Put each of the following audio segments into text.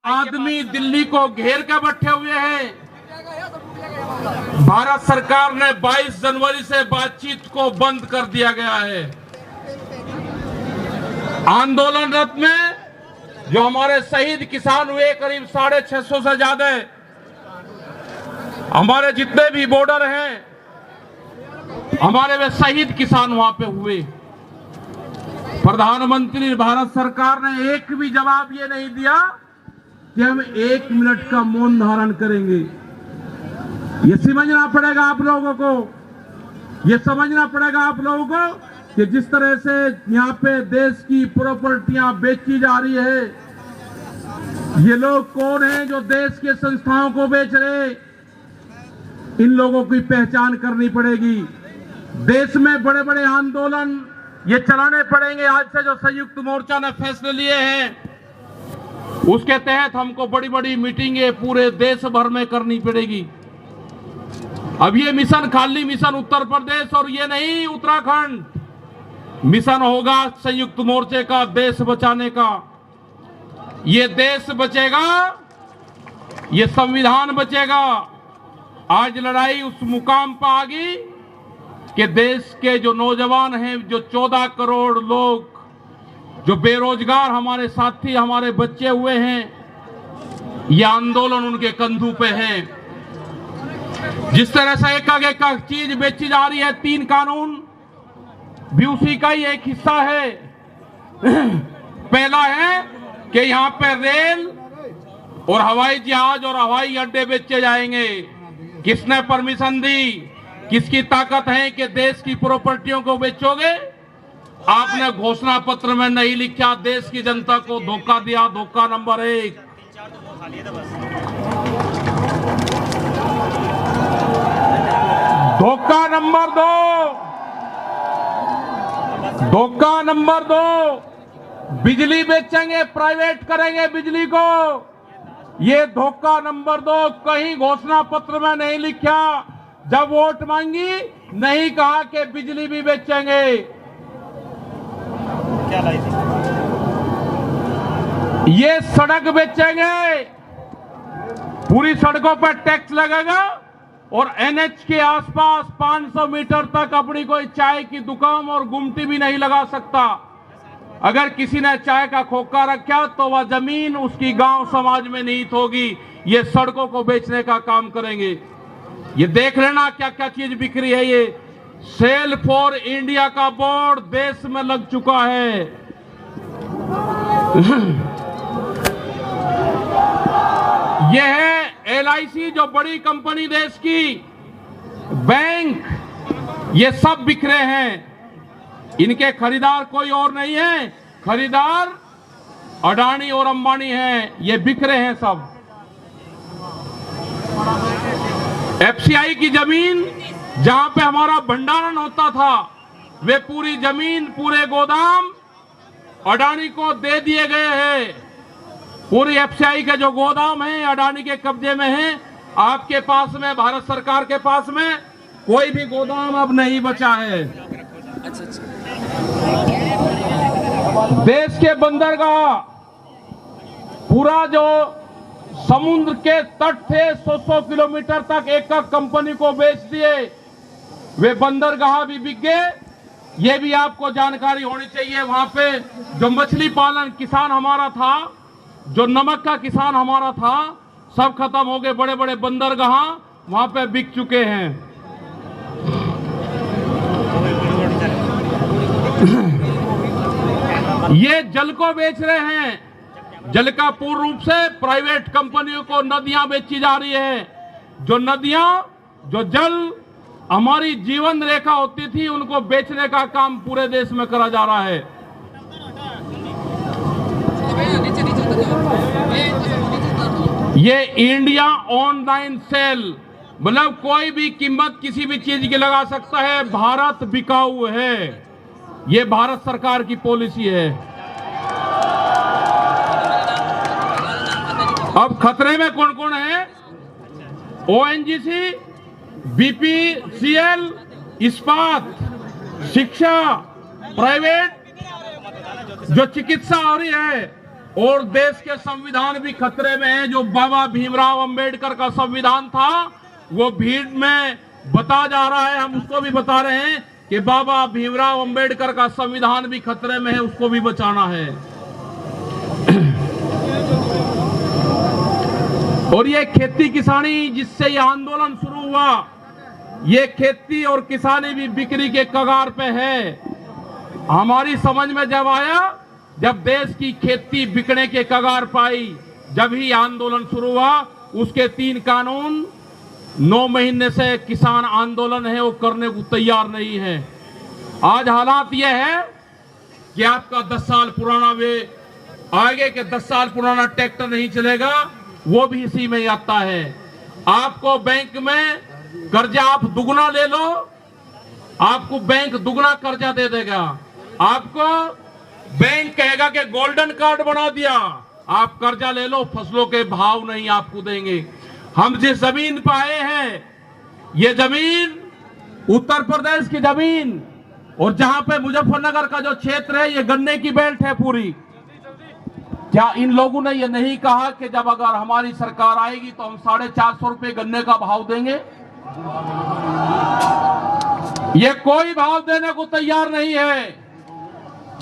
आदमी दिल्ली को घेर के बैठे हुए हैं। भारत सरकार ने 22 जनवरी से बातचीत को बंद कर दिया गया है। आंदोलनरत में जो हमारे शहीद किसान हुए करीब 650 से ज्यादा, हमारे जितने भी बॉर्डर हैं हमारे वे शहीद किसान वहां पे हुए। प्रधानमंत्री भारत सरकार ने एक भी जवाब ये नहीं दिया कि हम 1 मिनट का मौन धारण करेंगे। ये समझना पड़ेगा आप लोगों को, ये समझना पड़ेगा आप लोगों को कि जिस तरह से यहाँ पे देश की प्रॉपर्टियां बेची जा रही है, ये लोग कौन हैं जो देश के संस्थाओं को बेच रहे, इन लोगों की पहचान करनी पड़ेगी। देश में बड़े बड़े आंदोलन ये चलाने पड़ेंगे। आज से जो संयुक्त मोर्चा ने फैसले लिए हैं उसके तहत हमको बड़ी बड़ी मीटिंगें पूरे देश भर में करनी पड़ेगी। अब ये मिशन खाली मिशन उत्तर प्रदेश और ये नहीं उत्तराखंड, मिशन होगा संयुक्त मोर्चे का देश बचाने का। ये देश बचेगा, ये संविधान बचेगा। आज लड़ाई उस मुकाम पर आ गई कि देश के जो नौजवान हैं, जो 14 करोड़ लोग जो बेरोजगार हमारे साथी हमारे बच्चे हुए हैं, ये आंदोलन उनके कंधों पे है। जिस तरह से एक चीज बेची जा रही है, 3 कानून भी उसी का ही एक हिस्सा है। पहला है कि यहाँ पे रेल और हवाई जहाज और हवाई अड्डे बेचे जाएंगे। किसने परमिशन दी? किसकी ताकत है कि देश की प्रॉपर्टियों को बेचोगे? आपने घोषणा पत्र में नहीं लिखा, देश की जनता को धोखा दिया। धोखा नंबर 1। धोखा नंबर 2, धोखा नंबर 2, बिजली बेचेंगे, प्राइवेट करेंगे बिजली को। ये धोखा नंबर 2 कहीं घोषणा पत्र में नहीं लिखा। जब वोट मांगी नहीं कहा कि बिजली भी बेचेंगे। क्या लाई थी? ये सड़क बेचेंगे, पूरी सड़कों पर टैक्स लगेगा और एनएच के आसपास 500 मीटर तक अपनी कोई चाय की दुकान और गुमटी भी नहीं लगा सकता। अगर किसी ने चाय का खोखा रखा तो वह जमीन उसकी गांव समाज में निहित होगी। ये सड़कों को बेचने का काम करेंगे। ये देख लेना क्या क्या चीज बिक्री है। ये सेल फॉर इंडिया का बोर्ड देश में लग चुका है। यह है एलआईसी, जो बड़ी कंपनी देश की, बैंक, ये सब बिखरे हैं। इनके खरीदार कोई और नहीं है, खरीदार अडानी और अंबानी हैं। ये बिखरे हैं सब। एफसीआई की जमीन जहां पे हमारा भंडारण होता था, वे पूरी जमीन, पूरे गोदाम अडानी को दे दिए गए हैं। पूरी एफसीआई के जो गोदाम हैं अडानी के कब्जे में हैं। आपके पास में, भारत सरकार के पास में कोई भी गोदाम अब नहीं बचा है। देश के बंदरगाह, पूरा जो समुद्र के तट थे 100 किलोमीटर तक एक कंपनी को बेच दिए। वे बंदरगाह भी बिक गए। ये भी आपको जानकारी होनी चाहिए। वहां पे जो मछली पालन किसान हमारा था, जो नमक का किसान हमारा था, सब खत्म हो गए। बड़े बड़े बंदरगाह वहां पे बिक चुके हैं। ये जल को बेच रहे हैं। जल का पूर्ण रूप से प्राइवेट कंपनियों को नदियां बेची जा रही है। जो नदियां, जो जल हमारी जीवन रेखा होती थी, उनको बेचने का काम पूरे देश में करा जा रहा है। ये इंडिया ऑनलाइन सेल, मतलब कोई भी कीमत किसी भी चीज की लगा सकता है। भारत बिकाऊ है, ये भारत सरकार की पॉलिसी है। अब खतरे में कौन कौन है? ओएनजीसी, बीपीसीएल, इस्पात, शिक्षा, प्राइवेट जो चिकित्सा हो रही है, और देश के संविधान भी खतरे में है। जो बाबा भीमराव अंबेडकर का संविधान था वो भीड़ में बता जा रहा है, हम उसको भी बता रहे हैं कि बाबा भीमराव अंबेडकर का संविधान भी खतरे में है, उसको भी बचाना है। और ये खेती किसानी जिससे ये आंदोलन शुरू हुआ, ये खेती और किसानी भी बिक्री के कगार पे है। हमारी समझ में जब आया, जब देश की खेती बिकने के कगार पाई, जब ही आंदोलन शुरू हुआ। उसके 3 कानून 9 महीने से किसान आंदोलन है वो करने को तैयार नहीं है। आज हालात ये है कि आपका 10 साल पुराना वे आगे के 10 साल पुराना ट्रैक्टर नहीं चलेगा, वो भी इसी में आता है। आपको बैंक में कर्जा आप दुगना ले लो, आपको बैंक दुगना कर्जा दे देगा। आपको बैंक कहेगा कि गोल्डन कार्ड बना दिया, आप कर्जा ले लो, फसलों के भाव नहीं आपको देंगे। हम जिस जमीन पर आए हैं, ये जमीन उत्तर प्रदेश की जमीन, और जहां पे मुजफ्फरनगर का जो क्षेत्र है ये गन्ने की बेल्ट है पूरी। क्या इन लोगों ने ये नहीं कहा कि जब अगर हमारी सरकार आएगी तो हम 450 रुपए गन्ने का भाव देंगे? ये कोई भाव देने को तैयार नहीं है।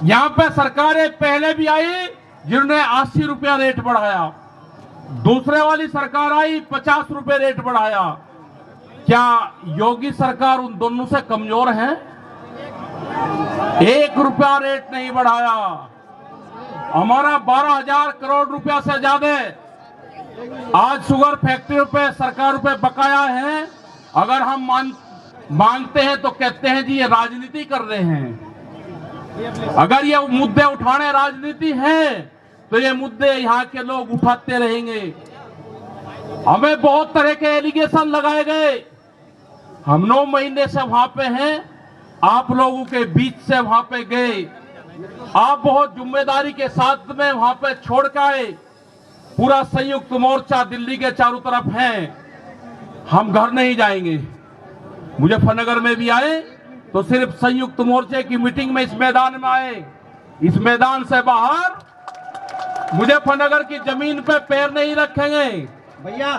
यहां पे सरकारें पहले भी आई जिन्होंने 80 रुपया रेट बढ़ाया, दूसरे वाली सरकार आई 50 रुपए रेट बढ़ाया। क्या योगी सरकार उन दोनों से कमजोर है? 1 रुपया रेट नहीं बढ़ाया। हमारा 12,000 करोड़ रुपया से ज्यादा आज शुगर फैक्ट्रियों पे सरकार पे बकाया है। अगर हम मांगते हैं तो कहते हैं जी ये राजनीति कर रहे हैं। अगर ये मुद्दे उठाने राजनीति है तो ये मुद्दे यहाँ के लोग उठाते रहेंगे। हमें बहुत तरह के एलिगेशन लगाए गए। हम 9 महीने से वहां पे हैं, आप लोगों के बीच से वहां पे गए, आप बहुत जिम्मेदारी के साथ में वहां पे छोड़ के आए। पूरा संयुक्त मोर्चा दिल्ली के चारों तरफ है। हम घर नहीं जाएंगे। मुजफ्फरनगर में भी आए तो सिर्फ संयुक्त मोर्चे की मीटिंग में इस मैदान में आए। इस मैदान से बाहर मुजफ्फरनगर की जमीन पे पैर नहीं रखेंगे भैया।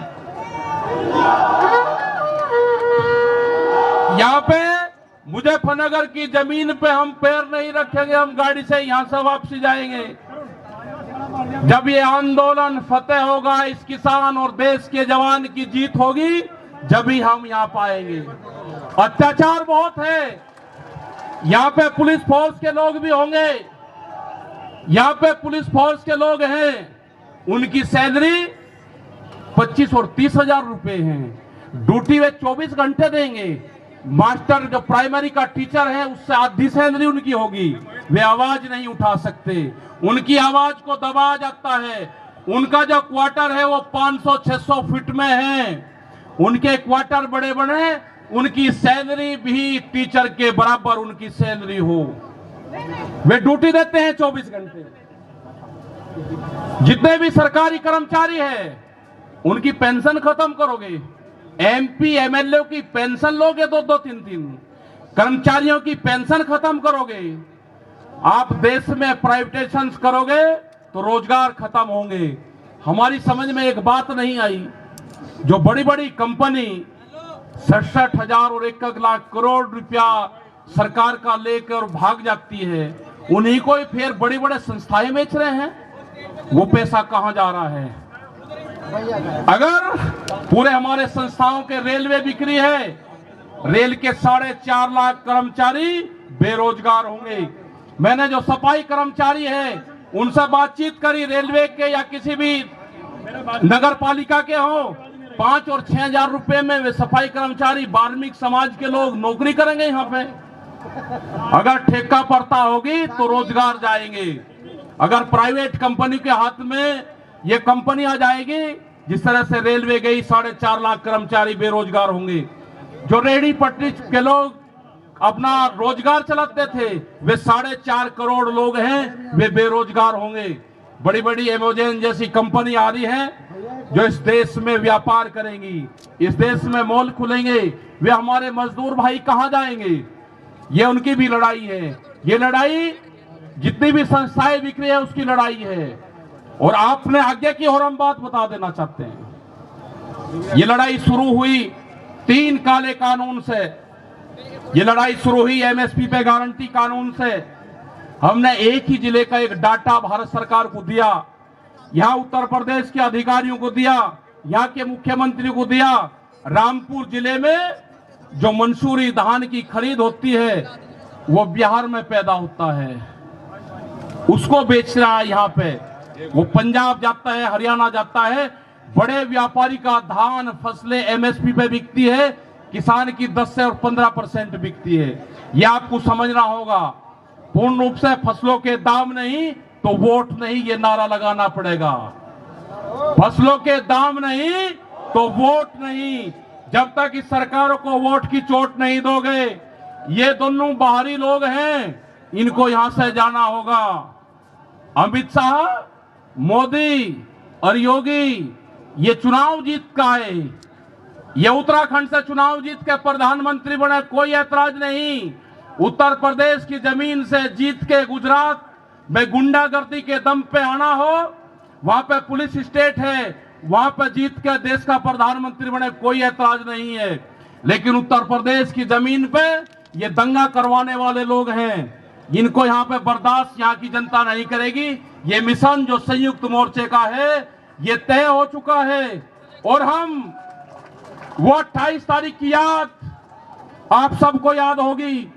यहाँ पे मुजफ्फरनगर की जमीन पे हम पैर नहीं रखेंगे। हम गाड़ी से यहां से वापसी जाएंगे। जब ये आंदोलन फतेह होगा, इस किसान और देश के जवान की जीत होगी, जब ही हम यहाँ पाएंगे। अत्याचार बहुत है। यहाँ पे पुलिस फोर्स के लोग भी होंगे। यहाँ पे पुलिस फोर्स के लोग हैं, उनकी सैलरी 25 और 30 हजार रुपए है। ड्यूटी वे 24 घंटे देंगे। मास्टर जो प्राइमरी का टीचर है उससे आधी सैलरी उनकी होगी। वे आवाज नहीं उठा सकते, उनकी आवाज को दबाया जाता है। उनका जो क्वार्टर है वो 500-600 फीट में है। उनके क्वार्टर बड़े बड़े, उनकी सैलरी भी टीचर के बराबर उनकी सैलरी हो। वे ड्यूटी देते हैं 24 घंटे। जितने भी सरकारी कर्मचारी हैं उनकी पेंशन खत्म करोगे। एमपी एमएलए की पेंशन लोगे 2-2, 3-3। कर्मचारियों की पेंशन खत्म करोगे। आप देश में प्राइवेटाइजेशन करोगे तो रोजगार खत्म होंगे। हमारी समझ में एक बात नहीं आई, जो बड़ी बड़ी कंपनी 67,000 और 1 लाख करोड़ रुपया सरकार का लेकर भाग जाती है, उन्हीं को ही फिर बड़ी बड़ी संस्थाएं बेच रहे हैं। वो पैसा कहां जा रहा है? अगर पूरे हमारे संस्थाओं के रेलवे बिक्री है, रेल के 4.5 लाख कर्मचारी बेरोजगार होंगे। मैंने जो सफाई कर्मचारी है उनसे बातचीत करी, रेलवे के या किसी भी नगर पालिका के हो, 5 और 6 हजार रुपए में वे सफाई कर्मचारी वाल्मीकि समाज के लोग नौकरी करेंगे यहाँ पे। अगर ठेका पड़ता होगी तो रोजगार जाएंगे। अगर प्राइवेट कंपनी के हाथ में ये कंपनी आ जाएगी, जिस तरह से रेलवे गई, 4.5 लाख कर्मचारी बेरोजगार होंगे। जो रेहड़ी पटरी के लोग अपना रोजगार चलाते थे, वे 4.5 करोड़ लोग हैं, वे बेरोजगार होंगे। बड़ी बड़ी अमेज़न जैसी कंपनी आ रही है जो इस देश में व्यापार करेंगी, इस देश में मॉल खुलेंगे। वे हमारे मजदूर भाई कहां जाएंगे? ये उनकी भी लड़ाई है। ये लड़ाई जितनी भी संस्थाएं बिक रही है उसकी लड़ाई है। और आपने आगे की और हम बात बता देना चाहते हैं। ये लड़ाई शुरू हुई 3 काले कानून से, ये लड़ाई शुरू हुई एमएसपी पे गारंटी कानून से। हमने एक ही जिले का एक डाटा भारत सरकार को दिया, यहां उत्तर प्रदेश के अधिकारियों को दिया, यहां के मुख्यमंत्री को दिया। रामपुर जिले में जो मंसूरी धान की खरीद होती है वो बिहार में पैदा होता है, उसको बेच रहा है यहां पे। वो पंजाब जाता है, हरियाणा जाता है। बड़े व्यापारी का धान फसलें एमएसपी पे बिकती है, किसान की 10 से और 15% बिकती है। ये आपको समझना होगा। पूर्ण रूप से फसलों के दाम नहीं तो वोट नहीं, ये नारा लगाना पड़ेगा। फसलों के दाम नहीं तो वोट नहीं। जब तक इस सरकारों को वोट की चोट नहीं दोगे, ये दोनों बाहरी लोग हैं, इनको यहां से जाना होगा। अमित शाह, मोदी और योगी ये चुनाव जीत का है, ये उत्तराखंड से चुनाव जीत के प्रधानमंत्री बने, कोई ऐतराज नहीं। उत्तर प्रदेश की जमीन से जीत के गुजरात में गुंडागर्दी के दम पे आना हो, वहां पे पुलिस स्टेट है, वहां पे जीत के देश का प्रधानमंत्री बने, कोई ऐतराज नहीं है। लेकिन उत्तर प्रदेश की जमीन पे ये दंगा करवाने वाले लोग हैं, इनको यहां पे बर्दाश्त यहां की जनता नहीं करेगी। ये मिशन जो संयुक्त मोर्चे का है ये तय हो चुका है। और हम वो 28 तारीख की याद आप सबको याद होगी,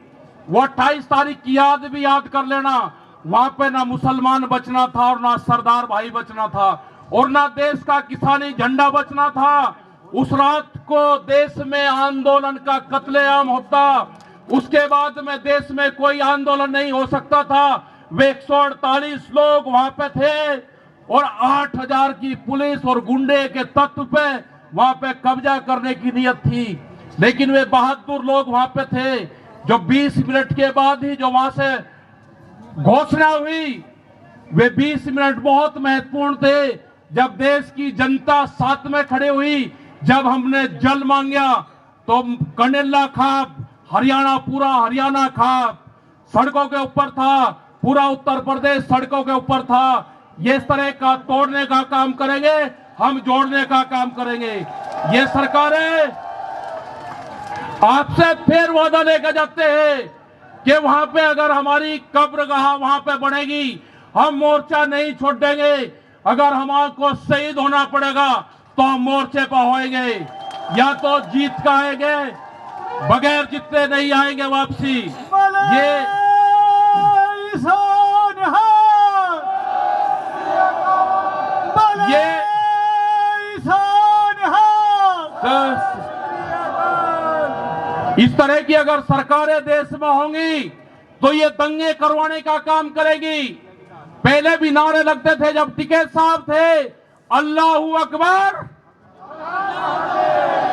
वो 28 तारीख की याद भी याद कर लेना। वहां पे ना मुसलमान बचना था और ना सरदार भाई बचना था और ना देश का किसानी झंडा बचना था। उस रात को देश में आंदोलन का कत्लेआम होता, उसके बाद में देश में कोई आंदोलन नहीं हो सकता था। वे 148 लोग वहां पे थे और 8000 की पुलिस और गुंडे के तत्व पे वहां पे कब्जा करने की नियत थी। लेकिन वे बहादुर लोग वहां पे थे जो 20 मिनट के बाद ही जो वहां से घोषणा हुई, वे 20 मिनट बहुत महत्वपूर्ण थे। जब देश की जनता साथ में खड़े हुई, जब हमने जल मांगा तो कंडेला खाप हरियाणा, पूरा हरियाणा खाप सड़कों के ऊपर था, पूरा उत्तर प्रदेश सड़कों के ऊपर था। ये इस तरह का तोड़ने का काम करेंगे, हम जोड़ने का काम करेंगे। ये सरकारें आपसे फिर वादा लेकर जाते हैं कि वहां पे अगर हमारी कब्रगाह वहां पे बनेगी, हम मोर्चा नहीं छोड़ देंगे। अगर हमको शहीद होना पड़ेगा तो हम मोर्चे पर होएंगे, या तो जीत का आएंगे, बगैर जीते नहीं आएंगे वापसी। ये इस तरह की अगर सरकारें देश में होंगी तो ये दंगे करवाने का काम करेगी। पहले भी नारे लगते थे जब टिकैत साहब थे, अल्लाहू अकबर,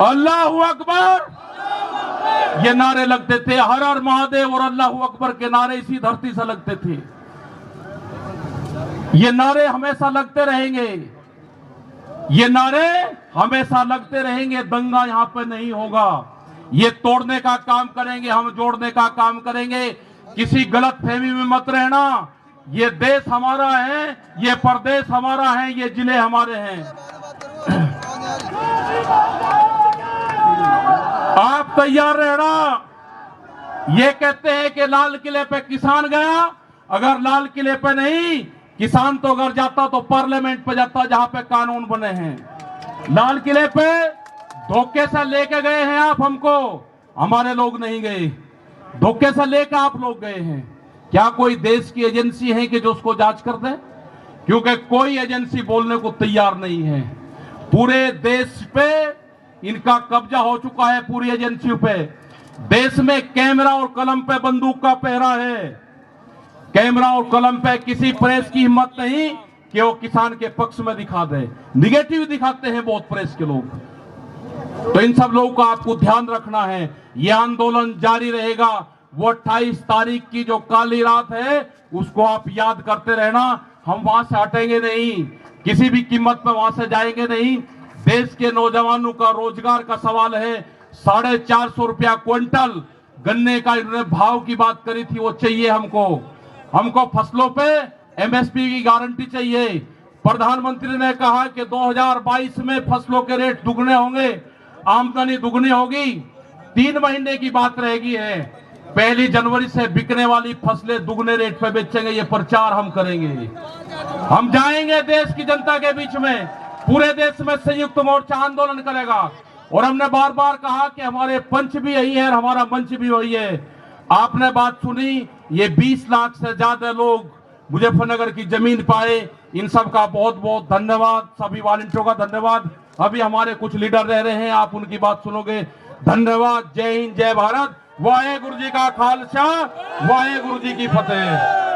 अल्लाहू अकबर, ये नारे लगते थे। हर हर महादेव और अल्लाहू अकबर के नारे इसी धरती से लगते थे। ये नारे हमेशा लगते रहेंगे, ये नारे हमेशा लगते रहेंगे। दंगा यहां पे नहीं होगा। ये तोड़ने का काम करेंगे, हम जोड़ने का काम करेंगे। किसी गलत फहमी में मत रहना। ये देश हमारा है, ये प्रदेश हमारा है, ये जिले हमारे हैं। आप तैयार रहना। ये कहते हैं कि लाल किले पे किसान गया, अगर लाल किले पे नहीं, किसान तो अगर जाता तो पार्लियामेंट पे जाता जहां पे कानून बने हैं। लाल किले पे धोखे से लेके गए हैं आप हमको, हमारे लोग नहीं गए। धोखे से लेकर आप लोग गए हैं। क्या कोई देश की एजेंसी है कि जो उसको जांच कर दे? क्योंकि कोई एजेंसी बोलने को तैयार नहीं है। पूरे देश पे इनका कब्जा हो चुका है, पूरी एजेंसियों पे। देश में कैमरा और कलम पे बंदूक का पहरा है। कैमरा और कलम पे किसी प्रेस की हिम्मत नहीं कि वो किसान के पक्ष में दिखा दे। निगेटिव दिखाते हैं बहुत प्रेस के लोग। तो इन सब लोगों का आपको ध्यान रखना है। यह आंदोलन जारी रहेगा। वो 28 तारीख की जो काली रात है उसको आप याद करते रहना। हम वहां से हटेंगे नहीं, किसी भी कीमत पर वहां से जाएंगे नहीं। देश के नौजवानों का रोजगार का सवाल है। 450 रुपया क्विंटल गन्ने का इन्होंने भाव की बात करी थी, वो चाहिए हमको। हमको फसलों पे एमएसपी की गारंटी चाहिए। प्रधानमंत्री ने कहा कि 2022 में फसलों के रेट दुगने होंगे, आमदनी दुगनी होगी। 3 महीने की बात रहेगी है, 1 जनवरी से बिकने वाली फसलें दुगने रेट पे बेचेंगे। ये प्रचार हम करेंगे, हम जाएंगे देश की जनता के बीच में, पूरे देश में संयुक्त मोर्चा आंदोलन करेगा। और हमने बार बार कहा कि हमारे पंच भी यही है और हमारा मंच भी वही है। आपने बात सुनी, ये 20 लाख से ज्यादा लोग मुजफ्फरनगर की जमीन पाए, इन सब का बहुत बहुत धन्यवाद, सभी वॉलंटियरों का धन्यवाद। अभी हमारे कुछ लीडर रह रहे हैं, आप उनकी बात सुनोगे। धन्यवाद। जय हिंद, जय भारत। वाहे गुरु जी का खालसा, वाहे गुरु जी की फतेह।